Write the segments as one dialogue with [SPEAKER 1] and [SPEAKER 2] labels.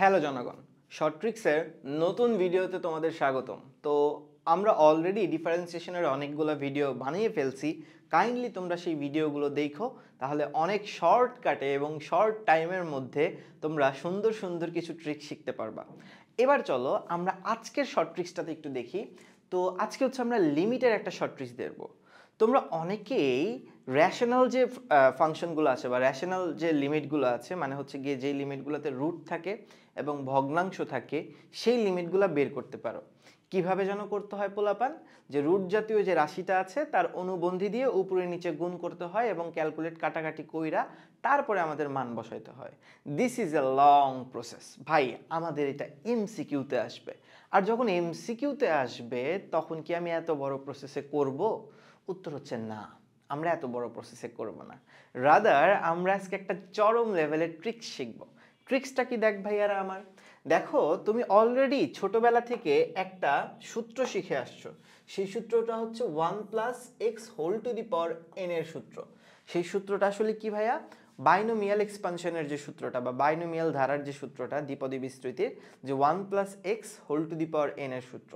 [SPEAKER 1] Hello জনগণ, short ট্রিক্সের নতুন ভিডিওতে তোমাদের স্বাগতম। তো আমরা অলরেডি ডিফারেন্সিয়েশনের অনেকগুলো ভিডিও বানিয়ে ফেলছি। কাইন্ডলি তোমরা সেই ভিডিওগুলো দেখো, তাহলে অনেক শর্টকাটে এবং শর্ট টাইমের মধ্যে তোমরা সুন্দর সুন্দর কিছু ট্রিক শিখতে পারবা। এবার চলো আমরা আজকের শর্ট ট্রিক্সটাতে একটু দেখি। তো আজকে হচ্ছে আমরা লিমিটের একটা শর্ট ট্রিক্স দেখবো। তোমরা অনেকেই র্যাশনাল যে ফাংশনগুলো আছে বা র্যাশনাল যে লিমিটগুলো আছে, মানে হচ্ছে গিয়ে যেই লিমিটগুলোতে রুট থাকে এবং ভগ্নাংশ থাকে, সেই লিমিটগুলো বের করতে পারো। কিভাবে যেন করতে হয় পোলাপান, যে রুট জাতীয় যে রাশিটা আছে তার অনুবন্ধী দিয়ে উপরে নিচে গুণ করতে হয় এবং ক্যালকুলেট কাটাকাটি কইরা তারপরে আমাদের মান বসাইতে হয়। This is a long process ভাই। আমাদের এটা এমসিকিউতে আসবে, আর যখন এমসিকিউতে আসবে তখন কি আমি এত বড় প্রসেসে করব? উত্তর হচ্ছে না, আমরা এত বড় প্রসেসে করব না। রাদার আমরা আজকে একটা চরম লেভেলের ট্রিক্স শিখব। ট্রিক্সটা কি দেখ ভাইয়ারা আমার, দেখো তুমি অলরেডি ছোটবেলা থেকে একটা সূত্র শিখে আসছো। সেই সূত্রটা হচ্ছে 1+x⁴n এর সূত্র। সেই সূত্রটা আসলে কি ভাইয়া? বাইনোমিয়াল এক্সপানশনের যে সূত্রটা বা বাইনোমিয়াল ধারার যে সূত্রটা, দ্বিপদী বিস্তৃতির যে 1+x⁴n এর সূত্র।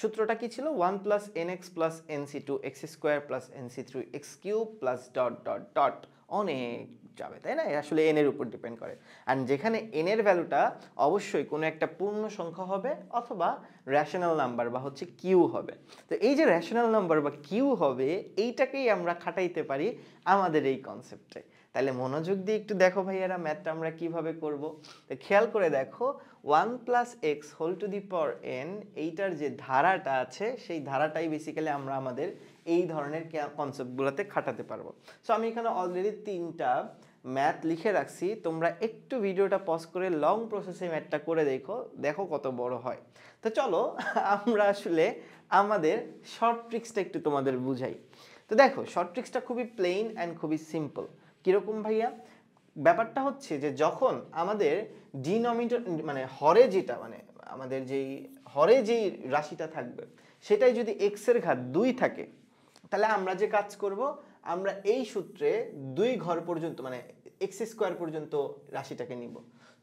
[SPEAKER 1] সূত্রটা কি ছিল? 1+nx+nc2x²+nc3x³ অনেক যাবে, তাই না? আসলে n এর উপর ডিপেন্ড করে। আর যেখানে n এর ভ্যালুটা অবশ্যই কোনো একটা পূর্ণ সংখ্যা হবে অথবা র্যাশনাল নাম্বার বা হচ্ছে কিউ হবে। তো এই যে র্যাশনাল নাম্বার বা কিউ হবে, এইটাকেই আমরা খাটাইতে পারি আমাদের এই কনসেপ্টে। তাহলে মনোযোগ দিয়ে একটু দেখো ভাইয়ারা, ম্যাথটা আমরা কিভাবে করব। তো খেয়াল করে দেখো, 1+x⁴n এইটার যে ধারাটা আছে সেই ধারাটাই বেসিক্যালি আমরা আমাদের এই ধরনের কনসেপ্টগুলোতে খাটাতে পারবো। সো আমি এখানে অলরেডি 3টা ম্যাথ লিখে রাখছি, তোমরা একটু ভিডিওটা পজ করে লং প্রসেসে ম্যাথটা করে দেখো কত বড় হয়। তো চলো আমরা আসলে আমাদের শর্ট ট্রিক্সটা একটু তোমাদের বুঝাই। তো দেখো, শর্ট ট্রিক্সটা খুবই প্লেন অ্যান্ড খুবই সিম্পল। কীরকম ভাইয়া? ব্যাপারটা হচ্ছে যে যখন আমাদের ডিনোমিনেটর মানে হরে যেটা, মানে আমাদের যেই হরে যেই রাশিটা থাকবে সেটাই যদি x এর ঘাত 2 থাকে, তাহলে আমরা যে কাজ করব, আমরা এই সূত্রে 2 ঘর পর্যন্ত মানে x² পর্যন্ত রাশিটাকে নিব।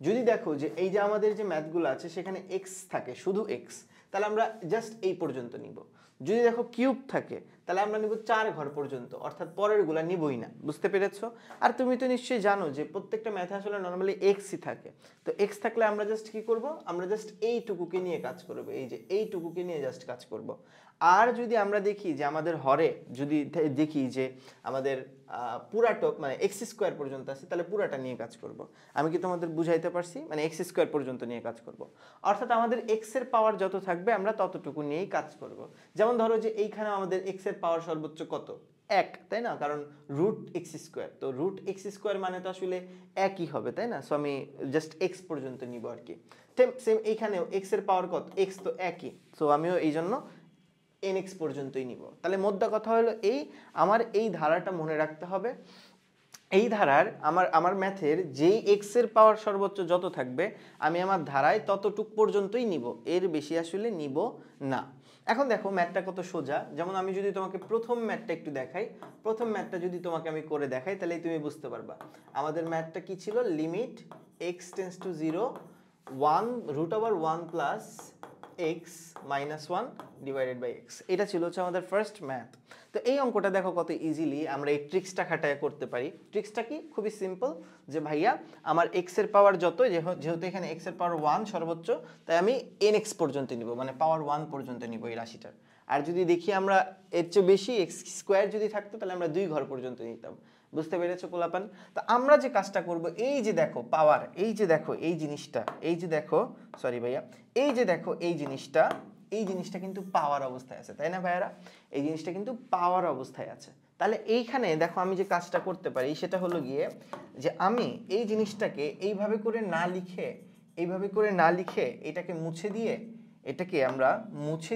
[SPEAKER 1] যদি দেখো যে এই যে আমাদের যে ম্যাথগুলো আছে সেখানে x থাকে, শুধু x, তাহলে আমরা জাস্ট এই পর্যন্ত নিব। যদি দেখো কিউব থাকে তাহলে আমরা নিব 4 ঘর পর্যন্ত, অর্থাৎ পরেরগুলা নিবই না। বুঝতে পেরেছো? আর তুমি তো নিশ্চয়ই জানো যে প্রত্যেকটা ম্যাথে আসলে নর্মালি এক্সই থাকে। তো এক্স থাকলে আমরা জাস্ট কি করব, আমরা জাস্ট এইটুকুকে নিয়ে কাজ করব, এই যে এইটুকুকে নিয়ে জাস্ট কাজ করব। আর যদি আমরা দেখি যে আমাদের হরে যদি দেখি যে আমাদের পুরাটা মানে x² পর্যন্ত আছে, তাহলে পুরাটা নিয়ে কাজ করব। আমি কি তোমাদের বুঝাইতে পারছি? মানে x² পর্যন্ত নিয়ে কাজ করব, অর্থাৎ আমাদের x এর পাওয়ার যত থাকবে আমরা ততটুকু নিয়েই কাজ করব। যেমন ধরো যে এইখানে আমাদের x এর পাওয়ার সর্বোচ্চ কত? 1, তাই না? কারণ √x², তো √x² মানে তো আসলে একই হবে, তাই না? সো আমি জাস্ট x পর্যন্ত নিব আর কি। সেম এইখানেও x এর পাওয়ার কত? x তো একই, সো আমিও এই জন্য nx পর্যন্তই নিব। তাহলে মোদ্দা কথা হলো এই, আমার এই ধারাটা মনে রাখতে হবে। এই ধারার আমার ম্যাথের যেই x এর পাওয়ার সর্বোচ্চ যত থাকবে আমি আমার ধারায় ততটুক পর্যন্তই নিব, এর বেশি আসলে নিব না। এখন দেখো ম্যাথটা কত সোজা। যেমন আমি যদি তোমাকে প্রথম ম্যাথটা একটু দেখাই, প্রথম ম্যাথটা যদি তোমাকে আমি করে দেখাই তাহলেই তুমি বুঝতে পারবা আমাদের ম্যাথটা কি ছিল। Limit x tends to 0 1√1 + x - 1 divided by x, এটা ছিল হচ্ছে আমাদের ফার্স্ট ম্যাথ। তো এই অঙ্কটা দেখো কত ইজিলি আমরা এই ট্রিক্সটা খাটায় করতে পারি। ট্রিক্সটা কি? খুবই সিম্পল, যে ভাইয়া আমার x এর পাওয়ার যত, যেহেতু এখানে x এর পাওয়ার 1 সর্বোচ্চ, তাই আমি nx পর্যন্ত নিব, মানে পাওয়ার 1 পর্যন্ত নিব এই রাশিটার। আর যদি দেখি আমরা এর চেয়ে বেশি x² যদি থাকতো তাহলে আমরা 2 ঘর পর্যন্ত নিতাম। বুঝতে পেরেছো পোলাপান? তো আমরা যে কাজটা করব, এই যে দেখো পাওয়ার, এই যে দেখো এই জিনিসটা, এই যে দেখো, সরি ভাইয়া, এই যে দেখো এই জিনিসটা, এই জিনিসটা কিন্তু পাওয়ার অবস্থায় আছে, তাই না ভাইয়ারা? এই জিনিসটা কিন্তু পাওয়ার অবস্থায় আছে। তাহলে এইখানে দেখো আমি যে কাজটা করতে পারি সেটা হলো গিয়ে যে আমি এই জিনিসটাকে এইভাবে করে না লিখে, এইভাবে করে না লিখে এটাকে মুছে দিয়ে, এটাকে আমরা মুছে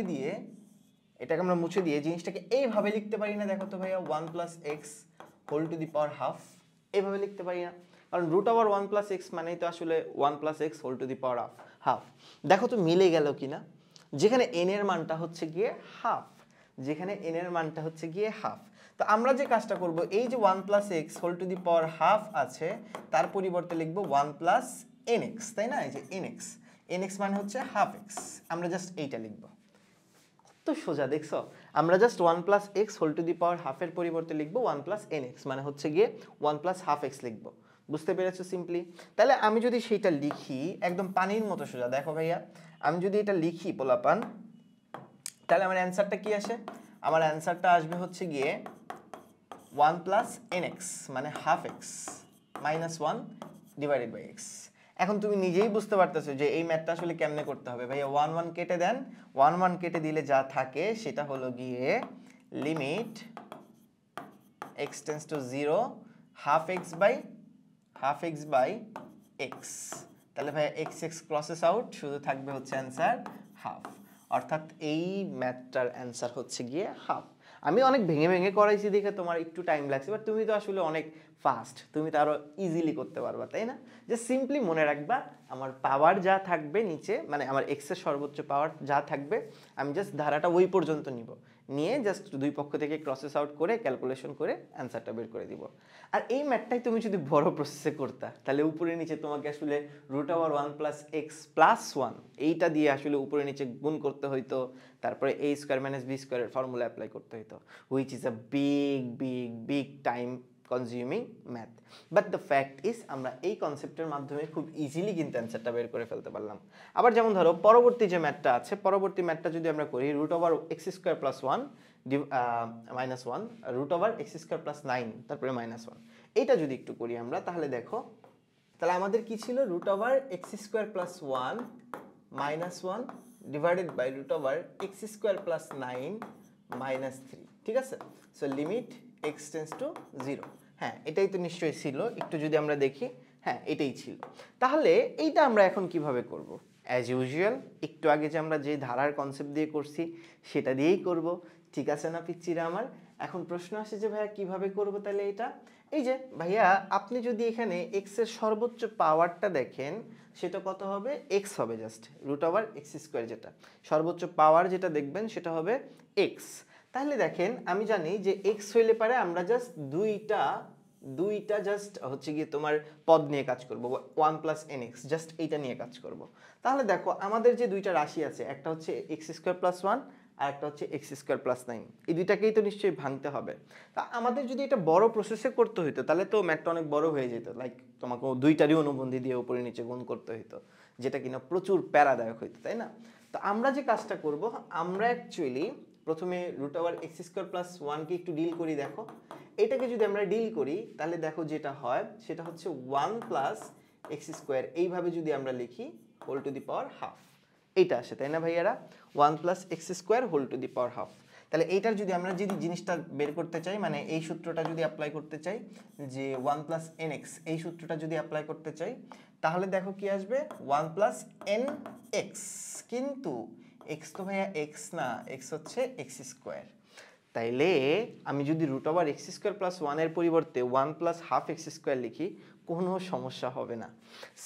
[SPEAKER 1] দিয়ে, জিনিসটাকে এইভাবে লিখতে পারি না? দেখো তো ভাইয়া, 1+x⁴½ এইভাবে লিখতে পারি না? কারণ √1 + x মানেই তো আসলে 1+x⁴½ দেখো তো মিলে গেল কিনা? যেখানে n এর মানটা হচ্ছে গিয়ে হাফ, যেখানে n এর মানটা হচ্ছে গিয়ে হাফ। তো আমরা যে কাজটা করব, এই যে 1+x⁴½ আছে তার পরিবর্তে লিখব 1 nx, তাই না? এই যে nx, nx মানে হচ্ছে হাফ এক্স, আমরা জাস্ট এইটা লিখবো। তো সোজা দেখছো, আমরা just 1 plus x whole to the power হাফের পরিবর্তে লিখবো 1 প্লাস nx, মানে হচ্ছে গিয়ে 1 প্লাস হাফ এক্স লিখবো। বুঝতে পেরেছো সিম্পলি? তাহলে আমি যদি সেইটা লিখি একদম পানির মতো সোজা, দেখো ভাইয়া আমি যদি এটা লিখি পোলাপান, তাহলে আমার অ্যান্সারটা কি আসে? আমার অ্যান্সারটা আসবে হচ্ছে গিয়ে 1 প্লাস nx মানে half x minus 1 divided by x. এখন তুমি নিজেই বুঝতে পারতেছো যে এই ম্যাথটা আসলে কেমনে করতে হবে। ভাইয়া 1 1 কেটে দেন, 1 1 কেটে দিলে যা থাকে সেটা হলো গিয়ে limit x tends to 0 half x by x. তাহলে ভাইয়া এক্স এক্স ক্রসেস আউট, শুধু থাকবে হচ্ছে অ্যান্সার হাফ। অর্থাৎ এই ম্যাথটার অ্যান্সার হচ্ছে গিয়ে হাফ। আমি অনেক ভেঙে ভেঙে করাইছি দেখে তোমার একটু টাইম লাগছে, বাট তুমি তো আসলে অনেক ফাস্ট, তুমি তো আরো ইজিলি করতে পারবা, তাই না? যে সিম্পলি মনে রাখবা আমার পাওয়ার যা থাকবে নিচে, মানে আমার এক্স এর সর্বোচ্চ পাওয়ার যা থাকবে, আমি জাস্ট ধারাটা ওই পর্যন্ত নিব, নিয়ে জাস্ট দুই পক্ষ থেকে ক্রসেস আউট করে ক্যালকুলেশন করে অ্যান্সারটা বের করে দিব। আর এই ম্যাথটাই তুমি যদি বড় প্রসেসে করতা, তাহলে উপরে নিচে তোমাকে আসলে root over 1 plus x plus 1 এইটা দিয়ে আসলে উপরে নিচে গুণ করতে হইতো, তারপরে a স্কোয়ার মাইনাস বি স্কোয়ারের ফর্মুলা অ্যাপ্লাই করতে হইতো, which is a big time consuming math. But the fact is আমরা এই কনসেপ্টের মাধ্যমে খুব ইজিলি কিন্তু অ্যান্সারটা বের করে ফেলতে পারলাম। আবার যেমন ধরো পরবর্তী যে ম্যাথটা আছে, পরবর্তী ম্যাথটা যদি আমরা করি root over x square plus 1 minus 1 root over x square plus 9 তারপরে মাইনাস 1, এইটা যদি একটু করি আমরা, তাহলে দেখো তাহলে আমাদের কি ছিল? Root over x square plus 1 minus 1 divided by root over x square plus 9 minus 3, ঠিক আছে? So limit x tends to 0। হ্যাঁ, এটাই তো নিশ্চয়ই ছিল, একটু যদি আমরা দেখি, হ্যাঁ এটাই ছিল। তাহলে এইটা আমরা এখন কিভাবে করব? অ্যাজ ইউজুয়াল একটু আগে যে আমরা যে ধারার কনসেপ্ট দিয়ে করছি সেটা দিয়েই করব, ঠিক আছে না পিচ্চিরা আমার? এখন প্রশ্ন আসে যে ভাইয়া কিভাবে করব তাহলে এটা? এই যে ভাইয়া আপনি যদি এখানে এক্স এর সর্বোচ্চ পাওয়ারটা দেখেন, সেটা কত হবে? এক্স হবে, just root over x square, যেটা সর্বোচ্চ পাওয়ার যেটা দেখবেন সেটা হবে এক্স। তাহলে দেখেন আমি জানি যে এক্স হইলে পারে আমরা জাস্ট দুইটা জাস্ট হচ্ছে গিয়ে তোমার পদ নিয়ে কাজ করব, 1 প্লাস এন এক্স, জাস্ট এইটা নিয়ে কাজ করব। তাহলে দেখো আমাদের যে দুইটা রাশি আছে, একটা হচ্ছে এক্স স্কোয়ার প্লাস 1 আর একটা হচ্ছে এক্স স্কোয়ার প্লাস 9, এই দুইটাকেই তো নিশ্চয়ই ভাঙতে হবে। তা আমাদের যদি এটা বড় প্রসেসে করতে হইতো তাহলে তো ম্যাথটা অনেক বড় হয়ে যেত, লাইক তোমাকে দুইটারই অনুবন্ধী দিয়ে উপরে নিচে গুণ করতে হইতো, যেটা কিনা প্রচুর প্যারাদায়ক হইতো, তাই না? তো আমরা যে কাজটা করব, আমরা অ্যাকচুয়ালি প্রথমে root over x square plus 1কে একটু ডিল করি। দেখো এটাকে যদি আমরা ডিল করি তাহলে দেখো যেটা হয় সেটা হচ্ছে 1 প্লাস এক্স স্কোয়ার, এইভাবে যদি আমরা লিখি whole to the power half, এইটা আসে, তাই না ভাইয়ারা? 1 plus x square whole to the power half. তাহলে এইটার যদি আমরা যদি জিনিসটা বের করতে চাই, মানে এই সূত্রটা যদি অ্যাপ্লাই করতে চাই, যে 1 প্লাস এন এক্স, এই সূত্রটা যদি অ্যাপ্লাই করতে চাই, তাহলে দেখো কি আসবে? 1 প্লাস এন এক্স, কিন্তু এক্স তো ভাইয়া এক্স না, এক্স হচ্ছে এক্স স্কোয়ার। তাইলে আমি যদি root over x square plus 1-এর পরিবর্তে 1 প্লাস হাফ এক্স স্কোয়ার লিখি, কোনো সমস্যা হবে না।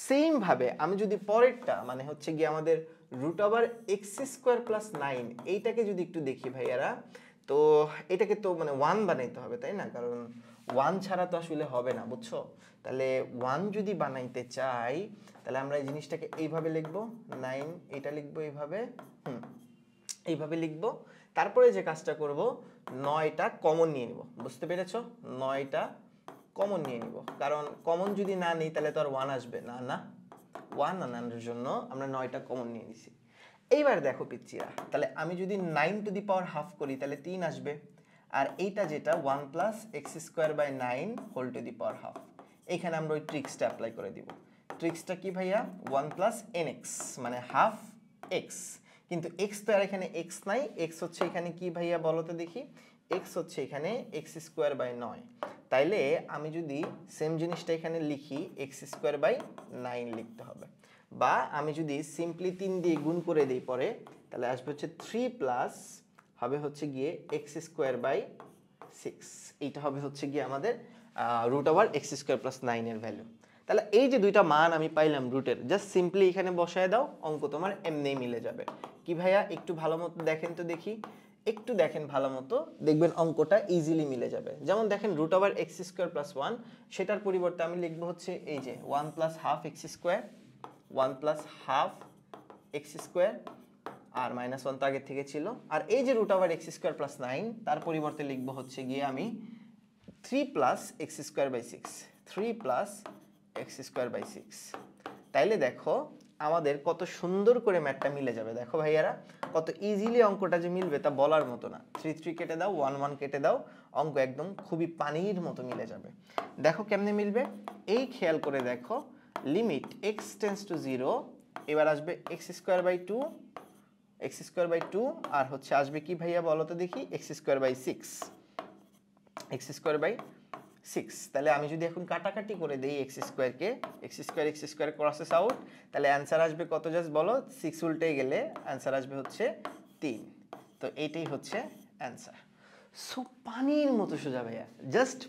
[SPEAKER 1] সেমভাবে আমি যদি পরেরটা, মানে হচ্ছে গিয়ে আমাদের root over x square plus 9, এইটাকে যদি একটু দেখি ভাইয়ারা, তো এটাকে তো মানে 1 বানাইতে হবে, তাই না? কারণ 1 ছাড়া তো আসলে হবে না, বুঝছো? তাহলে 1 যদি বানাইতে চাই তাহলে আমরা এই জিনিসটাকে এইভাবে লিখবো, 9 এটা লিখবো এইভাবে, এইভাবে লিখবো। তারপরে যে কাজটা করব, 9টা কমন নিয়ে নিব, বুঝতে পেরেছো? 9টা কমন নিয়ে নিব, কারণ কমন যদি না নিই তাহলে তো আর 1 আসবে না, 1 আনানোর জন্য আমরা 9টা কমন নিয়ে নিছি। এইবার দেখো পিচ্চিরা, তাহলে আমি যদি 9 টু দি পাওয়ার হাফ করি তাহলে 3 আসবে, আর এইটা যেটা 1 plus x square by 9 whole to the power half, এইখানে আমরা ওই ট্রিক্সটা অ্যাপ্লাই করে দিব। ট্রিক্সটা কি ভাইয়া? 1 প্লাস এন এক্স মানে হাফ এক্স, কিন্তু এক্স তো আর এখানে এক্স নাই, এক্স হচ্ছে এখানে কি ভাইয়া বলো তো দেখি? এক্স হচ্ছে এখানে এক্স স্কোয়ার বাই 9। তাইলে আমি যদি সেম জিনিসটা এখানে লিখি, এক্স স্কোয়ার বাই 9 লিখতে হবে, বা আমি যদি সিম্পলি 3 দিয়ে গুণ করে দিই পরে, তাহলে আসবে হচ্ছে 3 প্লাস হবে হচ্ছে গিয়ে এক্স স্কোয়ার বাই 6, এইটা হবে হচ্ছে গিয়ে আমাদের root over x square plus 9-এর ভ্যালু। তাহলে এই যে দুইটা মান আমি পাইলাম রুটের, জাস্ট সিম্পলি এখানে বসায় দাও, অঙ্ক তোমার এমনিই মিলে যাবে। কি ভাইয়া একটু ভালো মতো দেখেন তো দেখি, একটু দেখেন ভালো মতো, দেখবেন অঙ্কটা ইজিলি মিলে যাবে। যেমন দেখেন root over x square plus 1, সেটার পরিবর্তে আমি লিখবো হচ্ছে এই যে 1 plus half x square, 1 plus half x square, আর মাইনাস 1 তো আগে থেকে ছিল। আর এই যে root over x square plus 9, তার পরিবর্তে লিখবো হচ্ছে গিয়ে আমি 3 plus x square by 6, 3 plus x square by 6। তাইলে দেখো আমাদের কত সুন্দর করে ম্যাথটা মিলে যাবে। দেখো ভাইয়ারা কত ইজিলি অঙ্কটা যে মিলবে তা বলার মতো না। 3 3 কেটে দাও, 1 1 কেটে দাও, অঙ্ক একদম খুবই পানির মতো মিলে যাবে। দেখো কেমনে মিলবে, এই খেয়াল করে দেখো, লিমিট এক্স টেন্স টু 0, এবার আসবে x square by 2, x square by 2, আর হচ্ছে আসবে কি ভাইয়া বলো তো দেখি, x square by 6, x square by 6। তাহলে আমি যদি এখন কাটাকাটি করে দেই এক্স স্কোয়ার ক্রসেস আউট, তাহলে অ্যান্সার আসবে কত, জাস্ট বলো, 6 উল্টে গেলে অ্যান্সার আসবে হচ্ছে 3। তো এইটাই হচ্ছে অ্যান্সার। সো পানির মতো সোজা ভাইয়া, জাস্ট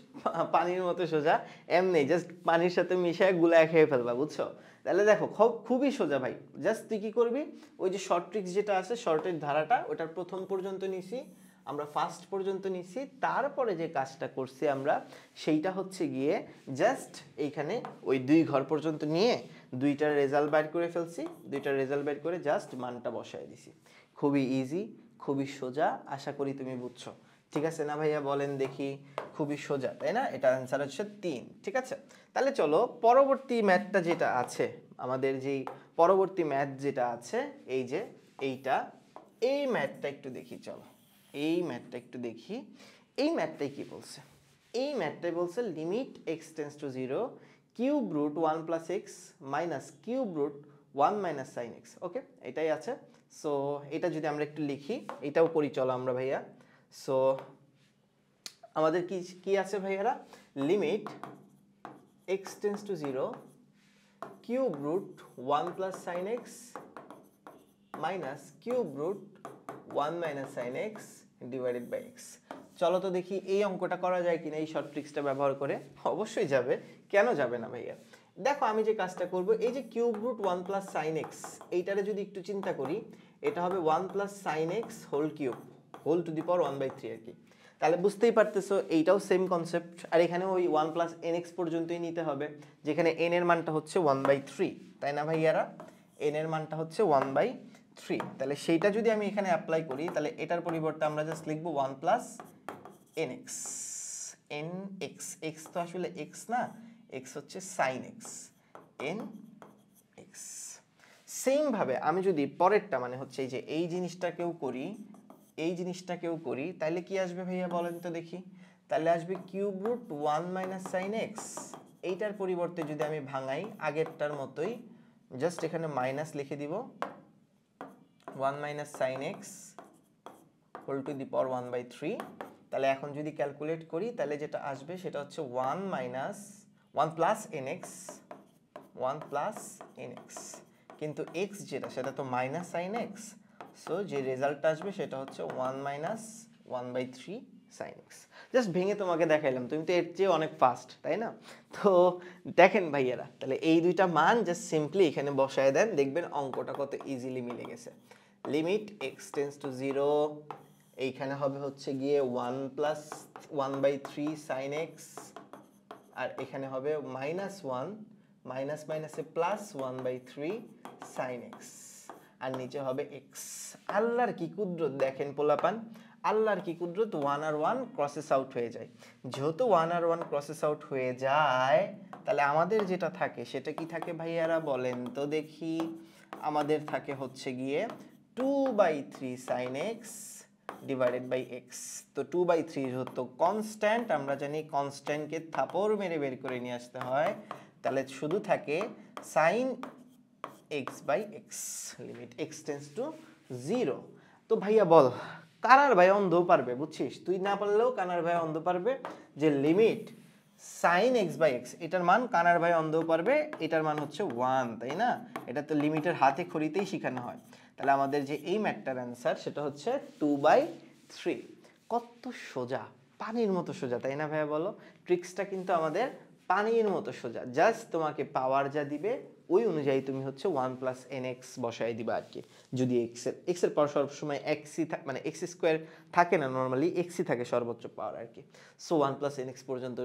[SPEAKER 1] পানির মতো সোজা, এমনি জাস্ট পানির সাথে মিশিয়ে গুলায় খেয়ে ফেলবা, বুঝছো? তাহলে দেখো খুবই সোজা ভাই। জাস্ট তুই কি করবি, ওই যে শর্ট ট্রিক্স যেটা আছে, শর্টের ধারাটা ওটার প্রথম পর্যন্ত নিছি আমরা, ফার্স্ট পর্যন্ত নিছি, তারপরে যে কাজটা করছি আমরা সেইটা হচ্ছে গিয়ে জাস্ট এইখানে ওই 2 ঘর পর্যন্ত নিয়ে দুইটার রেজাল্ট বাইর করে ফেলছি, দুইটার রেজাল্ট বাইর করে জাস্ট মানটা বসায় দিছি। খুবই ইজি, খুবই সোজা, আশা করি তুমি বুঝছো। ঠিক আছে না ভাইয়া, বলেন দেখি, খুবই সোজা তাই না? এটা অ্যান্সার হচ্ছে 3। ঠিক আছে, তাহলে চলো পরবর্তী ম্যাথটা যেটা আছে, আমাদের যেই পরবর্তী ম্যাথ যেটা আছে, এই যে এইটা, এই ম্যাথটা একটু দেখি। চলো এই ম্যাথটা একটু দেখি। এই ম্যাথটাই কি বলছে, এই ম্যাথটাই বলছে limit x tends to 0 cube root 1 plus x minus cube root 1 minus sine x. Okay, এটাই আছে। সো এটা যদি আমরা একটু লিখি, এটাও করি চলো আমরা ভাইয়া। সো আমাদের কি কি আছে ভাইয়ারা, limit x tends to 0 cube root 1 plus sine x minus cube root 1 minus sine x divided by x. চলো তো দেখি এই অঙ্কটা করা যায় কিনা এই শর্ট ট্রিক্সটা ব্যবহার করে। অবশ্যই যাবে, কেন যাবে না ভাইয়া? দেখো আমি যে কাজটা করব, এই যে cube root 1 plus sine x, এইটারে যদি একটু চিন্তা করি, এটা হবে 1 plus sine x whole cube, whole to the power 1/3 আর কি। তাহলে বুঝতেই পারতেছো এইটাও সেম কনসেপ্ট, আর এখানে ওই 1 প্লাস এন এক্স পর্যন্তই নিতে হবে, যেখানে এন এর মানটা হচ্ছে 1/3, তাই না ভাইয়ারা? এন এর মানটা হচ্ছে 1/3। তাহলে সেইটা যদি আমি এখানে অ্যাপ্লাই করি, তাহলে এটার পরিবর্তে আমরা জাস্ট লিখবো 1 plus n x. N x, x তো আসলে এক্স না, এক্স হচ্ছে sine x, n x. Same ভাবে আমি যদি পরেরটা মানে হচ্ছে এই যে এই জিনিসটাকেও করি, এই জিনিসটাকেও করি, তাহলে কি আসবে ভাইয়া বলেন তো দেখি? তাহলে আসবে cube root 1 minus sine x. এইটার পরিবর্তে যদি আমি ভাঙাই আগেরটার মতোই, জাস্ট এখানে মাইনাস লিখে দিব, 1 minus sine x whole to the power 1/3। তাহলে এখন যদি ক্যালকুলেট করি, তাহলে যেটা আসবে সেটা হচ্ছে 1 minus 1 plus n x, 1 plus n x, কিন্তু এক্স যেটা সেটা তো মাইনাস সাইন এক্স। সো যে রেজাল্টটা আসবে সেটা হচ্ছে 1 মাইনাস 1/3 সাইন এক্স। জাস্ট ভেঙে তোমাকে দেখাইলাম, তুমি তো এর চেয়ে অনেক ফাস্ট তাই না? তো দেখেন ভাইয়েরা, তাহলে এই দুইটা মান জাস্ট সিম্পলি এখানে বসায় দেন, দেখবেন অঙ্কটা কত ইজিলি মিলে গেছে। লিমিট এক্স টেন্স টু 0, এইখানে হবে হচ্ছে গিয়ে 1 প্লাস 1/3 সাইন এক্স, আর এখানে হবে মাইনাস 1, মাইনাস মাইনাসে প্লাস 1/3 সাইন এক্স, আর নিচে হবে এক্স। আল্লাহর কি কুদরত দেখেন পোলাপান, আল্লাহর কি কুদরত, 1 আর 1 ক্রসেস আউট হয়ে যায়। যেহেতু 1 আর 1 ক্রসেস আউট হয়ে যায়, তাহলে আমাদের যেটা থাকে সেটা কি থাকে ভাইয়ারা বলেন তো দেখি? আমাদের থাকে হচ্ছে গিয়ে 2/3 sine x divided by x. তো 2/3 হতো কনস্ট্যান্ট, আমরা জানি কনস্ট্যান্টকে থাপড় মেরে বের করে নিয়ে আসতে হয়, তাহলে শুধু থাকে sine x by x, limit x tends to 0। তো ভাইয়া বল, কানার ভাই অন্ধ পারবে, বুঝছিস? তুই না পারলেও কানার ভাই অন্ধ পারবে যে limit sine x by x, এটার মান কানার ভাই অন্ধ পারবে, এটার মান হচ্ছে 1, তাই না? এটা তো লিমিটের হাতে খড়িতেই শেখানো হয়। তাহলে আমাদের যে এই ম্যাথটার অ্যান্সার সেটা হচ্ছে 2/3। কত সোজা, পানির মতো সোজা, তাই না ভাইয়া বলো? ট্রিক্সটা কিন্তু আমাদের পানির মতো সোজা, জাস্ট তোমাকে পাওয়ার যা দিবে ওই অনুযায়ী তুমি হচ্ছে 1 প্লাস এন এক্স বসাই দিবা আর কি। যদি এক্সের পাওয়ার সবসময় এক্সই মানে এক্স স্কোয়ার থাকে না, নর্মালি এক্সই থাকে সর্বোচ্চ পাওয়ার আর কি। সো 1 প্লাস এন এক্স পর্যন্ত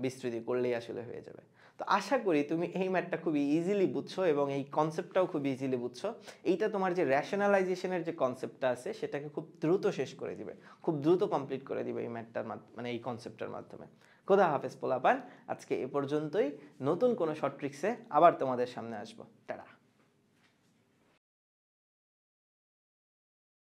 [SPEAKER 1] বিস্তৃতি করলেই আসলে হয়ে যাবে। তো আশা করি তুমি এই ম্যাথটা খুবই ইজিলি বুঝছো এবং এই কনসেপ্টটাও খুব ইজিলি বুঝছো। এইটা তোমার যে র্যাশনালাইজেশনের যে কনসেপ্টটা আছে সেটাকে খুব দ্রুত শেষ করে দিবে, খুব দ্রুত কমপ্লিট করে দিবে এই ম্যাথটার মানে এই কনসেপ্টের মাধ্যমে। খোদা হাফেজ পোলাপান, আজকে এ পর্যন্তই। নতুন কোনো শর্ট ট্রিক্সে আবার তোমাদের সামনে আসবো। টাটা।